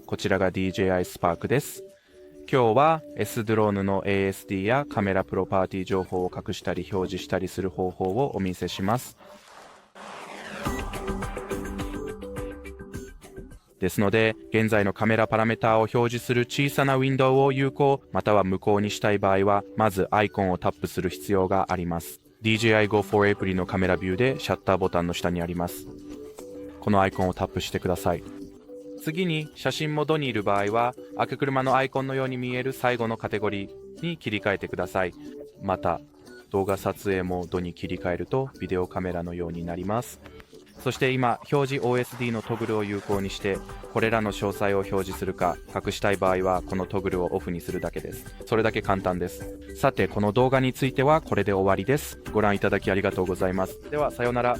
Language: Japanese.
こちらが DJI Spark です。今日は S ドローンの ASD やカメラプロパーティー情報を隠したり表示したりする方法をお見せします。ですので、現在のカメラパラメータを表示する小さなウィンドウを有効または無効にしたい場合は、まずアイコンをタップする必要があります。DJI Go 4 アプリのカメラビューでシャッターボタンの下にあります。このアイコンをタップしてください。次に写真モードにいる場合は、赤車のアイコンのように見える最後のカテゴリーに切り替えてください。また、動画撮影モードに切り替えるとビデオカメラのようになります。そして今、表示 OSD のトグルを有効にして、これらの詳細を表示するか、隠したい場合はこのトグルをオフにするだけです。それだけ簡単です。さて、この動画についてはこれで終わりです。ご覧いただきありがとうございます。では、さようなら。